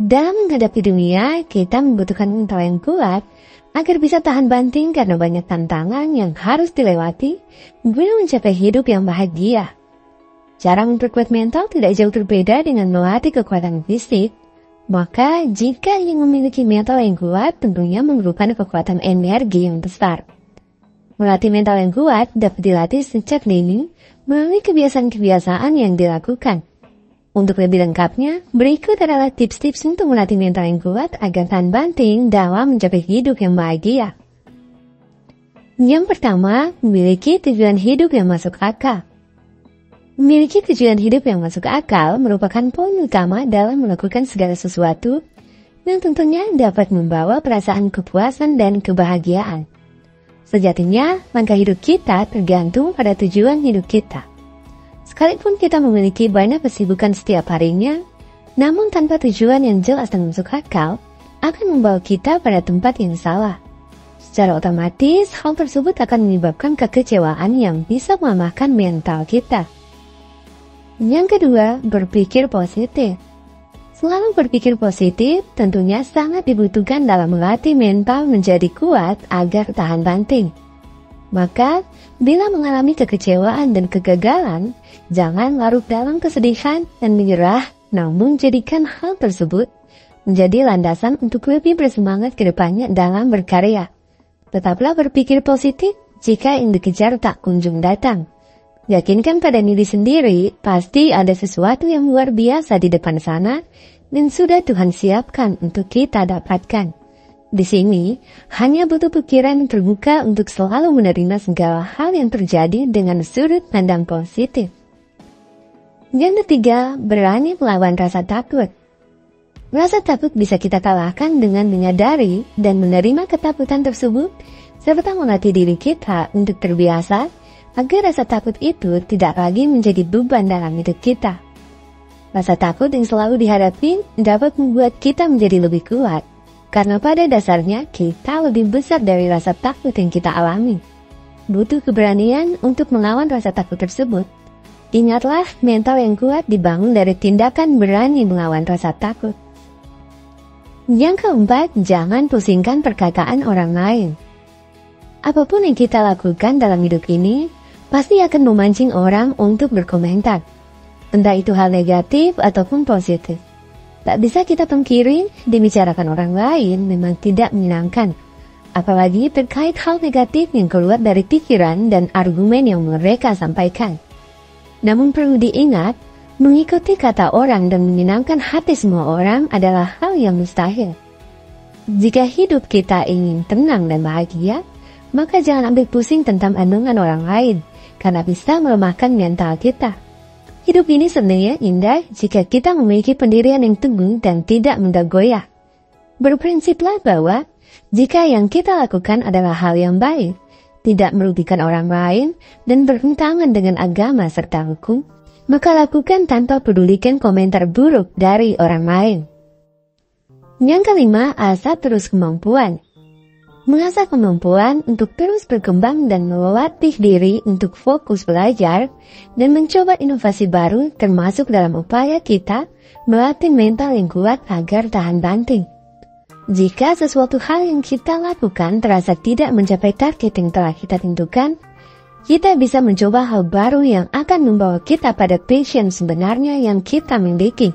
Dalam menghadapi dunia, kita membutuhkan mental yang kuat agar bisa tahan banting karena banyak tantangan yang harus dilewati guna mencapai hidup yang bahagia. Cara memperkuat mental tidak jauh berbeda dengan melatih kekuatan fisik. Maka, jika ingin memiliki mental yang kuat, tentunya memerlukan kekuatan energi yang besar. Melatih mental yang kuat dapat dilatih sejak dini melalui kebiasaan-kebiasaan yang dilakukan. Untuk lebih lengkapnya, berikut adalah tips-tips untuk melatih mental yang kuat agar tahan banting dalam mencapai hidup yang bahagia. Yang pertama, memiliki tujuan hidup yang masuk akal. Memiliki tujuan hidup yang masuk akal merupakan poin utama dalam melakukan segala sesuatu yang tentunya dapat membawa perasaan kepuasan dan kebahagiaan. Sejatinya, langkah hidup kita tergantung pada tujuan hidup kita. Sekalipun kita memiliki banyak kesibukan setiap harinya, namun tanpa tujuan yang jelas dan masuk akal, akan membawa kita pada tempat yang salah. Secara otomatis, hal tersebut akan menyebabkan kekecewaan yang bisa melemahkan mental kita. Yang kedua, berpikir positif. Selalu berpikir positif tentunya sangat dibutuhkan dalam melatih mental menjadi kuat agar tahan banting. Maka, bila mengalami kekecewaan dan kegagalan, jangan larut dalam kesedihan dan menyerah, namun jadikan hal tersebut menjadi landasan untuk lebih bersemangat ke depannya dalam berkarya. Tetaplah berpikir positif jika yang dikejar tak kunjung datang. Yakinkan pada diri sendiri, pasti ada sesuatu yang luar biasa di depan sana dan sudah Tuhan siapkan untuk kita dapatkan. Di sini, hanya butuh pikiran yang terbuka untuk selalu menerima segala hal yang terjadi dengan sudut pandang positif. Yang ketiga, berani melawan rasa takut. Rasa takut bisa kita kalahkan dengan menyadari dan menerima ketakutan tersebut, serta melatih diri kita untuk terbiasa agar rasa takut itu tidak lagi menjadi beban dalam hidup kita. Rasa takut yang selalu dihadapi dapat membuat kita menjadi lebih kuat, karena pada dasarnya kita lebih besar dari rasa takut yang kita alami. Butuh keberanian untuk melawan rasa takut tersebut. Ingatlah, mental yang kuat dibangun dari tindakan berani melawan rasa takut. Yang keempat, jangan pusingkan perkataan orang lain. Apapun yang kita lakukan dalam hidup ini, pasti akan memancing orang untuk berkomentar. Entah itu hal negatif ataupun positif. Tak bisa kita pungkiri, dibicarakan orang lain memang tidak menyenangkan. Apalagi terkait hal negatif yang keluar dari pikiran dan argumen yang mereka sampaikan. Namun perlu diingat, mengikuti kata orang dan menyenangkan hati semua orang adalah hal yang mustahil. Jika hidup kita ingin tenang dan bahagia, maka jangan ambil pusing tentang omongan orang lain, karena bisa melemahkan mental kita. Hidup ini sebenarnya indah jika kita memiliki pendirian yang teguh dan tidak mudah goyah. Berprinsiplah bahwa jika yang kita lakukan adalah hal yang baik, tidak merugikan orang lain, dan bertentangan dengan agama serta hukum, maka lakukan tanpa pedulikan komentar buruk dari orang lain. Yang kelima, asah terus kemampuan. Mengasah kemampuan untuk terus berkembang dan melatih diri untuk fokus belajar dan mencoba inovasi baru termasuk dalam upaya kita melatih mental yang kuat agar tahan banting. Jika sesuatu hal yang kita lakukan terasa tidak mencapai target yang telah kita tentukan, kita bisa mencoba hal baru yang akan membawa kita pada passion sebenarnya yang kita miliki.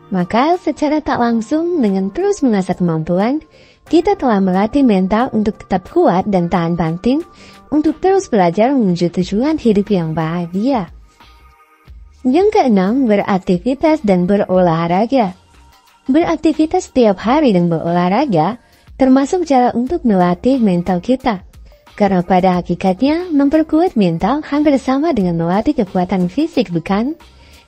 Maka secara tak langsung dengan terus mengasah kemampuan, kita telah melatih mental untuk tetap kuat dan tahan banting untuk terus belajar menuju tujuan hidup yang bahagia. Yang keenam, beraktivitas dan berolahraga. Beraktivitas setiap hari dan berolahraga termasuk cara untuk melatih mental kita. Karena pada hakikatnya memperkuat mental hampir sama dengan melatih kekuatan fisik, bukan?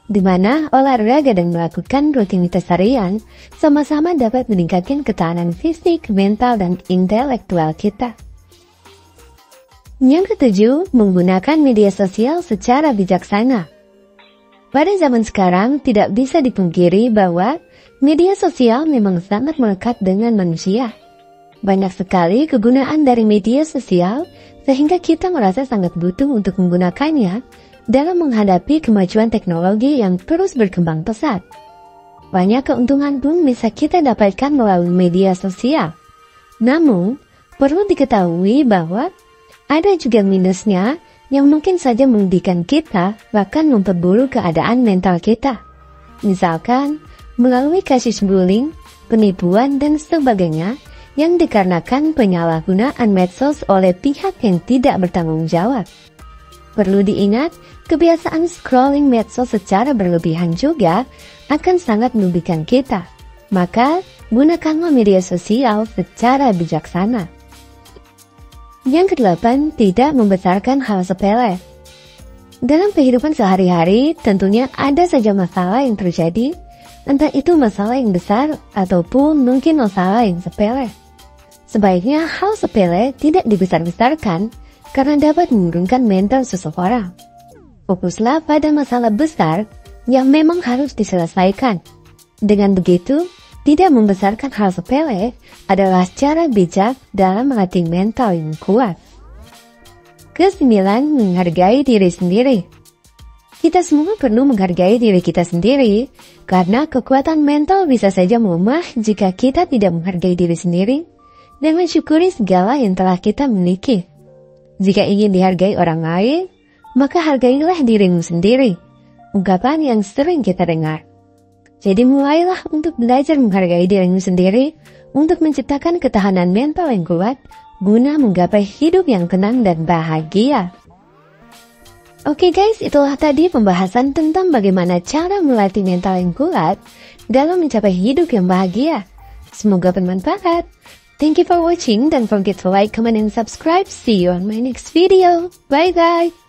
Di mana olahraga dan melakukan rutinitas harian sama-sama dapat meningkatkan ketahanan fisik, mental, dan intelektual kita. Yang ketujuh, menggunakan media sosial secara bijaksana. Pada zaman sekarang tidak bisa dipungkiri bahwa media sosial memang sangat melekat dengan manusia. Banyak sekali kegunaan dari media sosial sehingga kita merasa sangat butuh untuk menggunakannya dalam menghadapi kemajuan teknologi yang terus berkembang pesat. Banyak keuntungan pun bisa kita dapatkan melalui media sosial. Namun, perlu diketahui bahwa ada juga minusnya yang mungkin saja merugikan kita, bahkan memperburuk keadaan mental kita. Misalkan, melalui kasus bullying, penipuan, dan sebagainya yang dikarenakan penyalahgunaan medsos oleh pihak yang tidak bertanggung jawab. Perlu diingat, kebiasaan scrolling medsos secara berlebihan juga akan sangat merugikan kita. Maka, gunakanlah media sosial secara bijaksana. Yang kedelapan, tidak membesarkan hal sepele. Dalam kehidupan sehari-hari, tentunya ada saja masalah yang terjadi, entah itu masalah yang besar ataupun mungkin masalah yang sepele. Sebaiknya hal sepele tidak dibesar-besarkan karena dapat menurunkan mental seseorang. Fokuslah pada masalah besar yang memang harus diselesaikan. Dengan begitu, tidak membesarkan hal sepele adalah cara bijak dalam melatih mental yang kuat. Kesembilan, menghargai diri sendiri. Kita semua perlu menghargai diri kita sendiri, karena kekuatan mental bisa saja melemah jika kita tidak menghargai diri sendiri dan mensyukuri segala yang telah kita miliki. Jika ingin dihargai orang lain, maka hargailah dirimu sendiri. Ungkapan yang sering kita dengar. Jadi mulailah untuk belajar menghargai dirimu sendiri untuk menciptakan ketahanan mental yang kuat guna menggapai hidup yang tenang dan bahagia. Oke guys, itulah tadi pembahasan tentang bagaimana cara melatih mental yang kuat dalam mencapai hidup yang bahagia. Semoga bermanfaat. Thank you for watching. Don't forget to like, comment, and subscribe. See you on my next video. Bye bye.